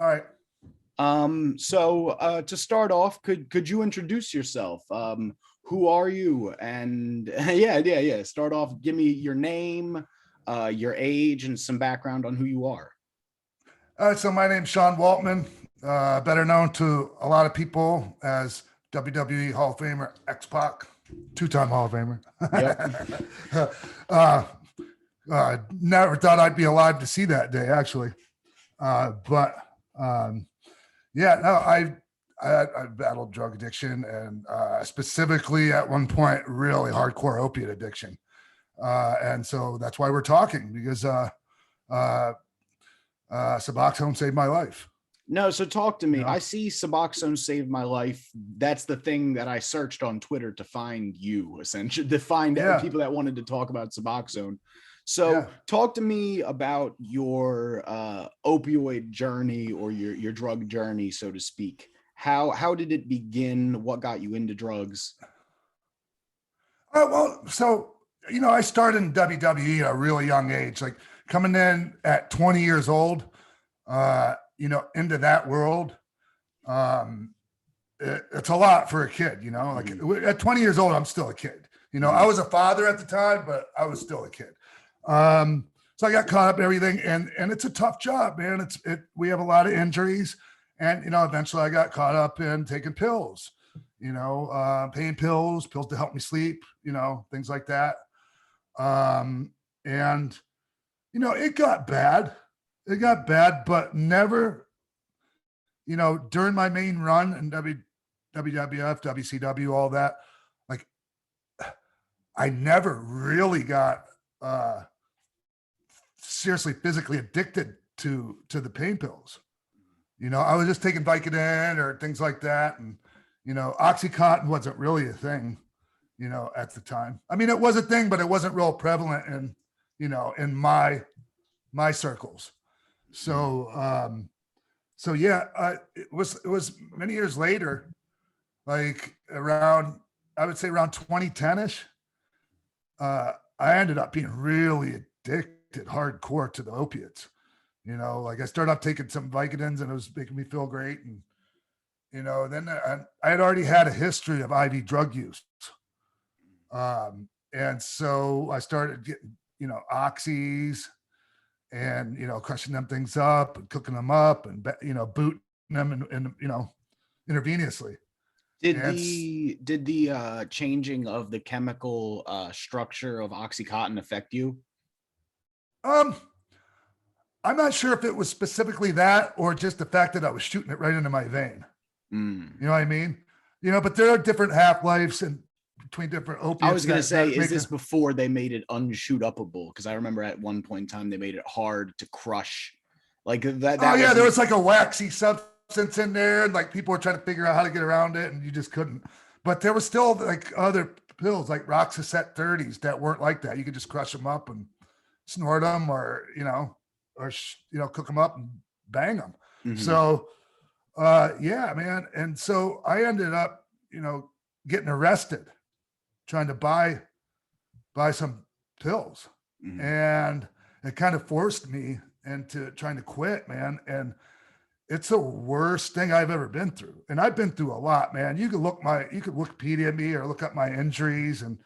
All right. So to start off, could you introduce yourself? Who are you? And yeah. Start off, give me your name, your age, and some background on who you are. All right. So my name's Sean Waltman, better known to a lot of people as WWE Hall of Famer X-Pac, two-time Hall of Famer. Yep. uh, Never thought I'd be alive to see that day, actually. But yeah, no, I battled drug addiction and specifically at one point, really hardcore opiate addiction. And so that's why we're talking because Suboxone saved my life. No, so talk to me. You know? I see Suboxone saved my life. That's the thing that I searched on Twitter to find you, essentially, to find people that wanted to talk about Suboxone. So talk to me about your opioid journey or your drug journey, so to speak. How did it begin? What got you into drugs? Well, so, I started in WWE at a really young age, like coming in at 20 years old, into that world. It's a lot for a kid, like at 20 years old, I'm still a kid. I was a father at the time, but I was still a kid. So I got caught up in everything and it's a tough job, man. We have a lot of injuries and, eventually I got caught up in taking pills, pain pills to help me sleep, things like that. And, it got bad. But never, during my main run in WWF, WCW, all that, like I never really got, seriously physically addicted to the pain pills. I was just taking Vicodin or things like that. And, Oxycontin wasn't really a thing, at the time. I mean, it was a thing, but it wasn't real prevalent in my circles. So, it was many years later, like I would say around 2010-ish, I ended up being really addicted hardcore to the opiates. Like I started off taking some Vicodins and it was making me feel great. And, then I had already had a history of IV drug use. And so I started getting, oxys and, crushing them things up and cooking them up and, booting them and intravenously. Did the changing of the chemical structure of Oxycontin affect you? I'm not sure if it was specifically that or just the fact that I was shooting it right into my vein. You know what I mean? But there are different half-lives and between different opiates. I was going to say, is this before they made it unshoot upable? Because I remember at one point in time, they made it hard to crush. Like that. There was like a waxy substance in there. And like people were trying to figure out how to get around it and you just couldn't. But there was still like other pills like Roxicet 30s that weren't like that. You could just crush them up and snort them or cook them up and bang them. Mm-hmm. So, man. And so I ended up, getting arrested trying to buy some pills. Mm-hmm. And it kind of forced me into trying to quit, man. And it's the worst thing I've ever been through. And I've been through a lot, man. You could Wikipedia me or look up my injuries and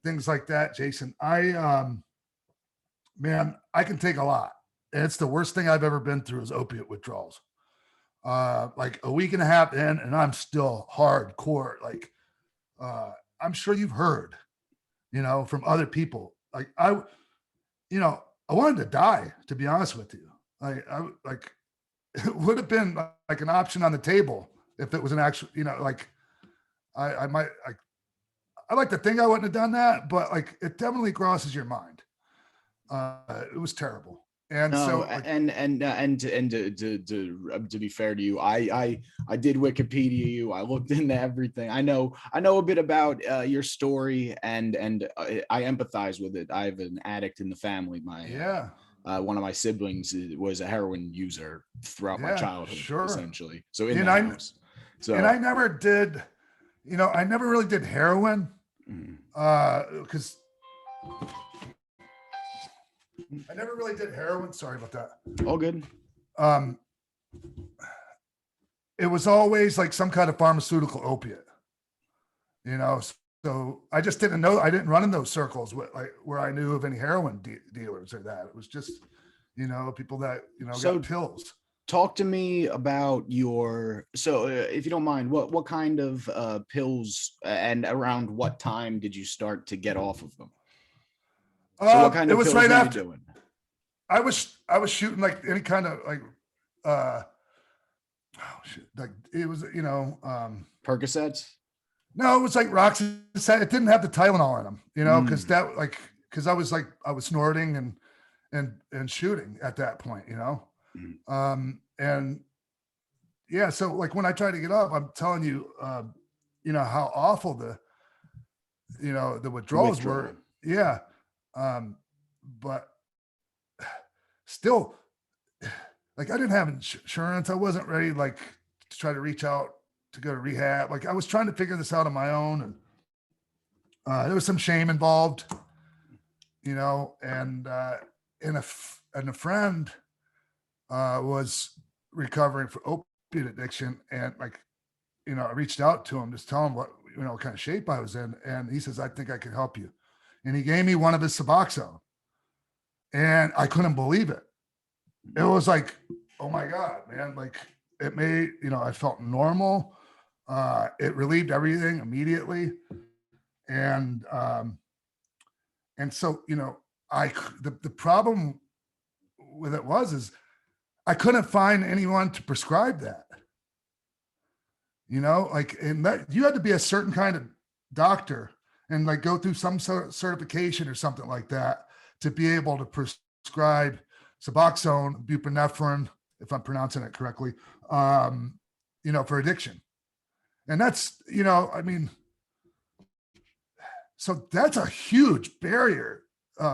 things like that, Jason. I can take a lot. And it's the worst thing I've ever been through is opiate withdrawals. Like a week and a half in, and I'm still hardcore. Like, I'm sure you've heard, from other people. Like I wanted to die, to be honest with you. It would have been like an option on the table if it was an actual, I like to think I wouldn't have done that, but like it definitely crosses your mind. It was terrible. And no, so, like, to be fair to you, I did Wikipedia you. I looked into everything. I know a bit about your story, and I empathize with it. I have an addict in the family. One of my siblings was a heroin user throughout my childhood, essentially. So in the house. So and I never did, I never really did heroin, because. I never really did heroin. Sorry about that. All good. it was always like some kind of pharmaceutical opiate, you know. So I just didn't know. I didn't run in those circles where I knew of any heroin dealers or that. It was just, you know, people that, you know, got pills. Talk to me about if you don't mind, what kind of pills and around what time did you start to get off of them? So what kind of pills were you doing? I was shooting like any kind of like, like it was, you know, Percocets. No, it was like Roxicet. It didn't have the Tylenol in them, you know, because I was snorting and shooting at that point, you know. And yeah, so like when I tried to get up, I'm telling you, you know, how awful the withdrawals were. Yeah. But still, like I didn't have insurance. I wasn't ready, like, to try to reach out to go to rehab. Like I was trying to figure this out on my own, and there was some shame involved, you know, and a friend was recovering from opiate addiction, and like, you know, I reached out to him, just tell him what, you know, what kind of shape I was in, and he says, I think I can help you. And he gave me one of his Suboxone, and I couldn't believe it. It was like, oh my God, man. Like it made, you know, I felt normal. It relieved everything immediately. And so, you know, the problem with it is I couldn't find anyone to prescribe that, you know, like, and that you had to be a certain kind of doctor and like go through some sort of certification or something like that to be able to prescribe Suboxone, Buprenorphine, if I'm pronouncing it correctly, you know, for addiction. And that's, you know, I mean, so that's a huge barrier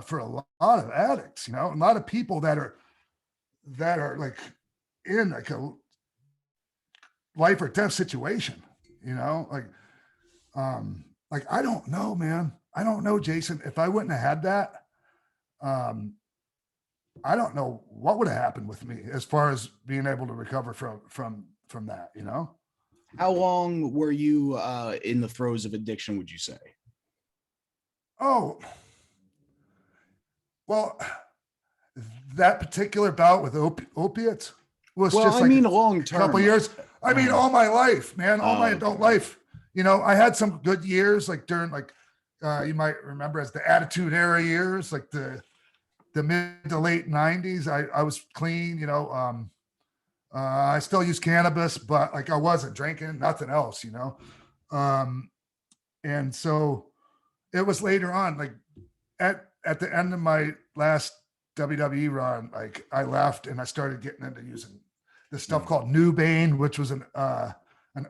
for a lot of addicts, you know, a lot of people that are like in like a life or death situation, you know, like I don't know, man. I don't know, Jason. If I wouldn't have had that, I don't know what would have happened with me as far as being able to recover from that, you know? How long were you in the throes of addiction, would you say? Oh, well, that particular bout with opiates was just like long term, couple years. I mean, all my life, man, all my adult life. You know, I had some good years, like during like you might remember as the Attitude Era years, like the mid to late 90s. I was clean, you know. I still use cannabis, but like I wasn't drinking, nothing else, you know. And so it was later on, like at the end of my last WWE run, like I left and I started getting into using this stuff called Nubane, which was an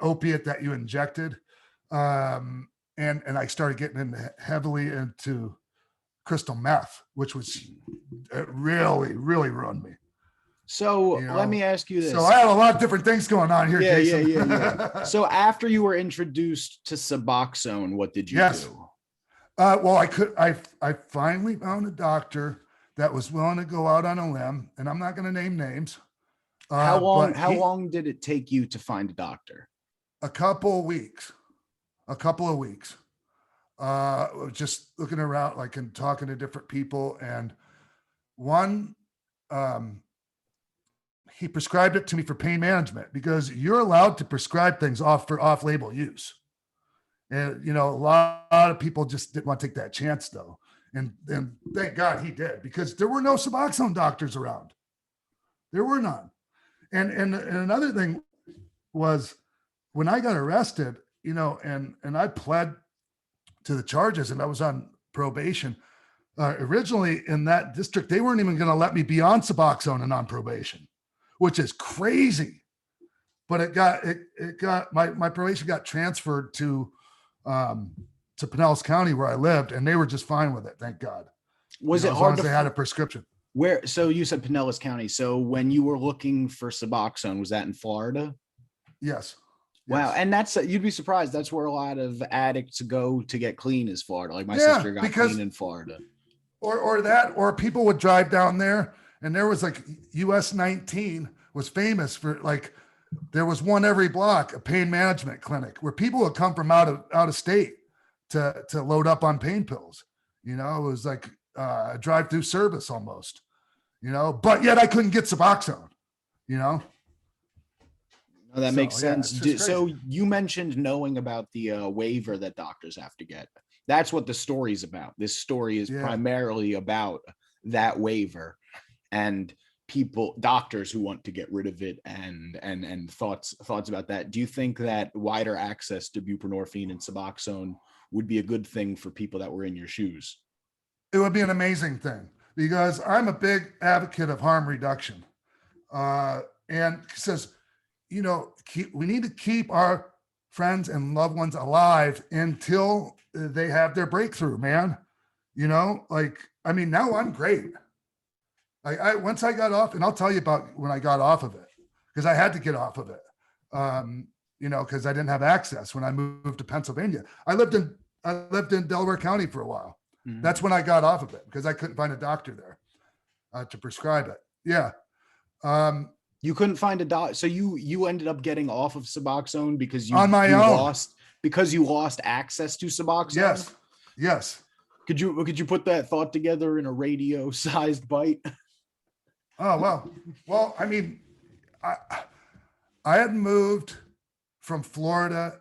opiate that you injected. And I started getting heavily into crystal meth, which was it really ruined me. So let me ask you this. So I have a lot of different things going on here, Jason. Yeah. So after you were introduced to Suboxone, what did you do? Well, I finally found a doctor that was willing to go out on a limb, and I'm not going to name names. How long did it take you to find a doctor? A couple of weeks. Just looking around, like, and talking to different people, and one, he prescribed it to me for pain management because you're allowed to prescribe things for off-label use. And, you know, a lot of people just didn't want to take that chance though. And thank God he did, because there were no Suboxone doctors around. There were none. And another thing was when I got arrested, you know, and I pled to the charges and I was on probation. Originally in that district, they weren't even going to let me be on Suboxone and on probation, which is crazy. But it got my probation got transferred to Pinellas County where I lived, and they were just fine with it. Thank God. Was it hard as they had a prescription? Where? So you said Pinellas County. So when you were looking for Suboxone, was that in Florida? Yes. Wow. Yes. And that's, you'd be surprised, that's where a lot of addicts go to get clean, is Florida. Like my sister got clean in Florida. Or people would drive down there, and there was like US 19 was famous for, like, there was one every block, a pain management clinic where people would come from out of state to load up on pain pills. You know, it was like a drive-through service almost, you know, but yet I couldn't get Suboxone, you know? No, that makes sense. So you mentioned knowing about the waiver that doctors have to get. That's what the story's about. This story is primarily about that waiver and doctors who want to get rid of it, and thoughts about that. Do you think that wider access to buprenorphine and Suboxone would be a good thing for people that were in your shoes? It would be an amazing thing, because I'm a big advocate of harm reduction. And says, you know, we need to keep our friends and loved ones alive until they have their breakthrough, man. You know, like, I mean, now I'm great. Once I got off, and I'll tell you about when I got off of it, because I had to get off of it. You know, because I didn't have access when I moved to Pennsylvania. I lived in Delaware County for a while. Mm-hmm. That's when I got off of it, because I couldn't find a doctor there to prescribe it. Yeah. You couldn't find a doctor, so you ended up getting off of Suboxone because you lost access to Suboxone. Yes. Could you put that thought together in a radio-sized bite? Oh, well, I mean, I had moved from Florida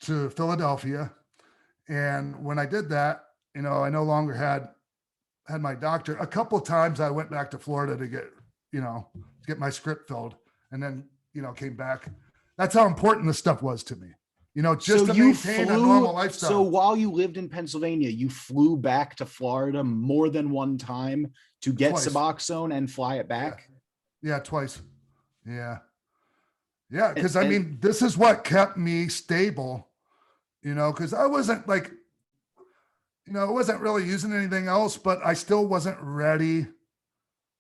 to Philadelphia, and when I did that, you know, I no longer had my doctor. A couple of times I went back to Florida to get my script filled, and then, you know, came back. That's how important this stuff was to me, you know, just to maintain a normal lifestyle. So while you lived in Pennsylvania, you flew back to Florida more than one time to get Suboxone and fly it back? Yeah, twice. Yeah. Yeah, because I mean, this is what kept me stable, you know, because I wasn't like, you know, I wasn't really using anything else, but I still wasn't ready.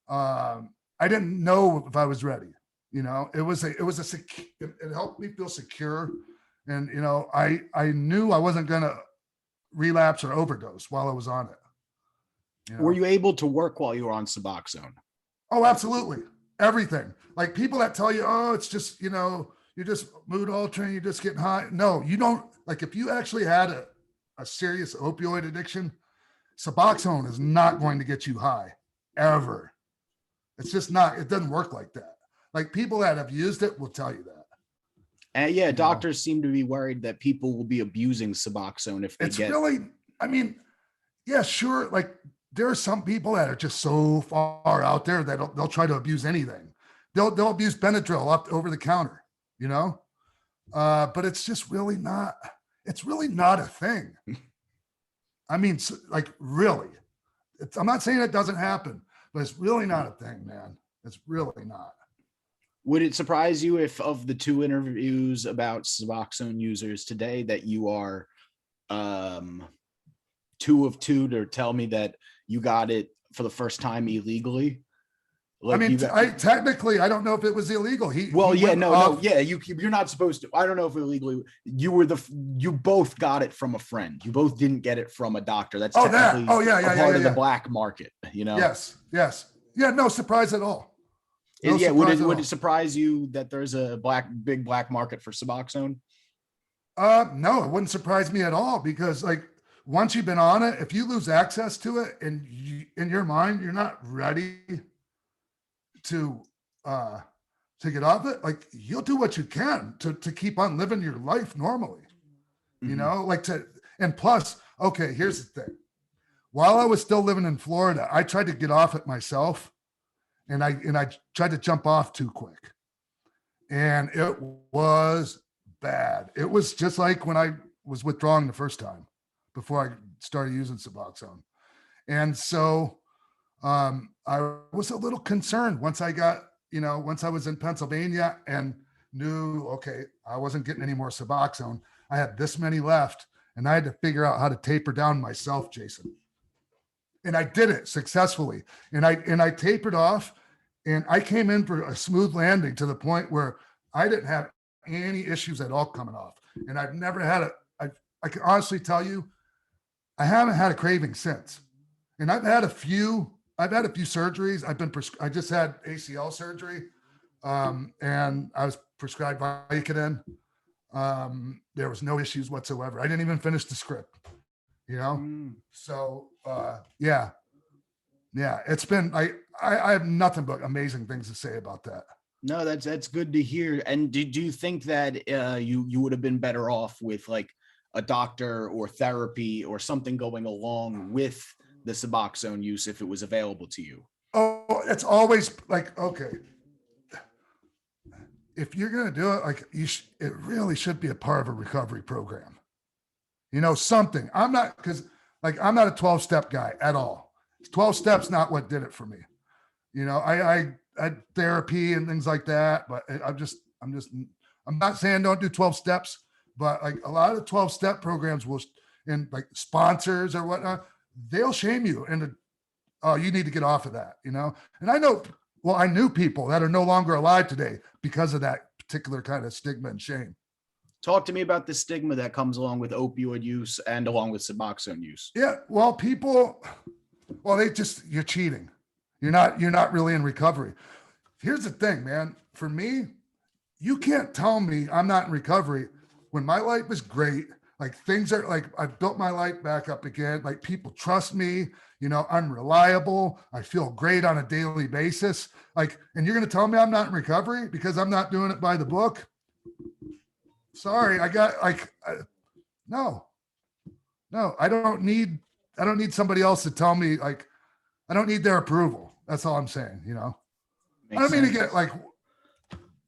I didn't know if I was ready, you know. It helped me feel secure, and, you know, I knew I wasn't gonna relapse or overdose while I was on it. You know? Were you able to work while you were on Suboxone? Oh, absolutely. Everything. Like, people that tell you, oh, it's just, you know, you're just mood altering, you're just getting high. No, you don't. Like, if you actually had a serious opioid addiction, Suboxone is not going to get you high, ever. It's just not. It doesn't work like that. Like, people that have used it will tell you that. And yeah, doctors seem to be worried that people will be abusing Suboxone if they it's really, I mean, yeah, sure. Like, there are some people that are just so far out there that they'll try to abuse anything. They'll abuse Benadryl up over the counter, you know? But it's just really not, it's really not a thing. I mean, like, really, I'm not saying it doesn't happen, but it's really not a thing, man. It's really not. Would it surprise you if, of the 2 interviews about Suboxone users today, that you are 2 of 2 to tell me that you got it for the first time illegally? Like, I mean, technically, I don't know if it was illegal. You're not supposed to. I don't know if illegally. You both got it from a friend. You both didn't get it from a doctor. That's part of the black market, you know? Yes. Yeah, no surprise at all. Would it surprise you that there's a big black market for Suboxone? No, it wouldn't surprise me at all, because, like, once you've been on it, if you lose access to it and in your mind, you're not ready to get off it, like, you'll do what you can to keep on living your life normally, you know, like and plus, okay, here's the thing. While I was still living in Florida, I tried to get off it myself, and I tried to jump off too quick, and it was bad. It was just like when I was withdrawing the first time before I started using Suboxone. And so I was a little concerned once I was in Pennsylvania and knew, okay, I wasn't getting any more Suboxone. I had this many left, and I had to figure out how to taper down myself, Jason. And I did it successfully. And I tapered off, and I came in for a smooth landing to the point where I didn't have any issues at all coming off. And I've never had I can honestly tell you, I haven't had a craving since. And I've had a few surgeries. I just had ACL surgery And I was prescribed Vicodin. There was no issues whatsoever. I didn't even finish the script, you know? So, yeah, it's been, I have nothing but amazing things to say about that. No, that's good to hear. And do you think that you would have been better off with like a doctor or therapy or something going along with the Suboxone use if it was available to you? Oh, it's always like, okay, if you're going to do it, like it really should be a part of a recovery program, you know, something. I'm not a 12-step guy at all. 12 steps, not what did it for me. You know, I had therapy and things like that, but I'm not saying don't do 12 steps, but like a lot of 12-step programs will, and like sponsors or whatnot, they'll shame you into, oh, you need to get off of that, you know? And I knew people that are no longer alive today because of that particular kind of stigma and shame. Talk to me about the stigma that comes along with opioid use and along with Suboxone use. Yeah, well, you're cheating. You're not really in recovery. Here's the thing, man. For me, you can't tell me I'm not in recovery when my life is great. Like things are like, I've built my life back up again. Like people trust me, you know, I'm reliable. I feel great on a daily basis. Like, and you're going to tell me I'm not in recovery because I'm not doing it by the book. Sorry. No, I don't need somebody else to tell me, like, I don't need their approval. That's all I'm saying, you know. I don't mean to get like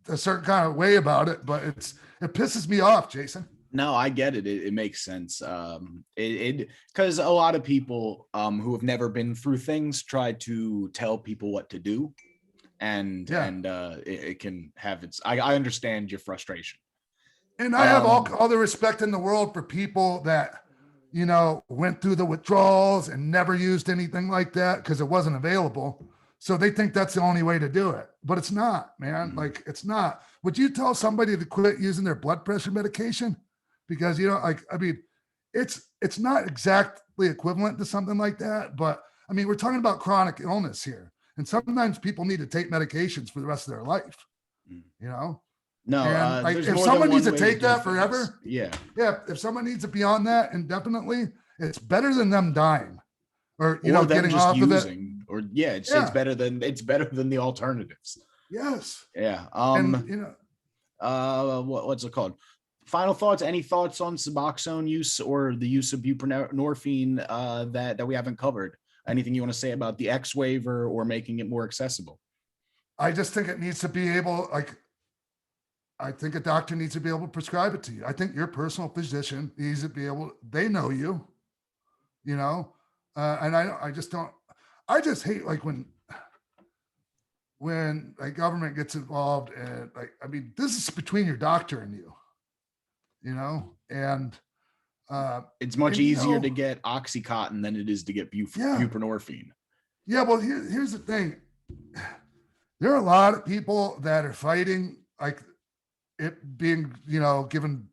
a certain kind of way about it, but it pisses me off, Jason. No, I get it. It makes sense. Because a lot of people who have never been through things try to tell people what to do, and it can have its. I understand your frustration, and I have all the respect in the world for people that, you know, went through the withdrawals and never used anything like that because it wasn't available. So they think that's the only way to do it, but it's not, man. Like it's not. Would you tell somebody to quit using their blood pressure medication? Because, you know, like, I mean, it's not exactly equivalent to something like that, but I mean, we're talking about chronic illness here. And sometimes people need to take medications for the rest of their life, you know? No, like if someone needs to take that forever, yeah. If someone needs it beyond that indefinitely, it's better than them dying or, you know, getting off of it. Or it's better than the alternatives. Yes. Yeah. And, you know, what's it called? Final thoughts? Any thoughts on Suboxone use or the use of buprenorphine that we haven't covered? Anything you want to say about the X waiver or making it more accessible? I just think it needs to be able, like, I think a doctor needs to be able to prescribe it to you. I think your personal physician needs to be able, they know you, you know, and I just hate like when a government gets involved and like, I mean, this is between your doctor and you know, and it's much easier to get Oxycontin than it is to get buprenorphine. Yeah. Well, here's the thing. There are a lot of people that are fighting like it being, you know, given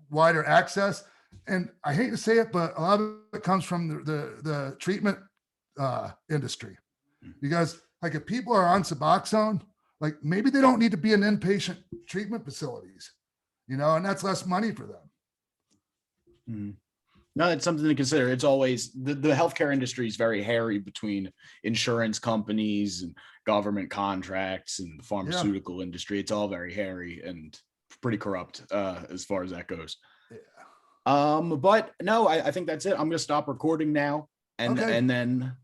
wider access. And I hate to say it, but a lot of it comes from the treatment industry, because like if people are on Suboxone, like maybe they don't need to be in inpatient treatment facilities, you know, and that's less money for them. No, it's something to consider. It's always the healthcare industry is very hairy between insurance companies and government contracts and the pharmaceutical industry. It's all very hairy and pretty corrupt as far as that goes. Yeah. But no, I think that's it. I'm going to stop recording now and then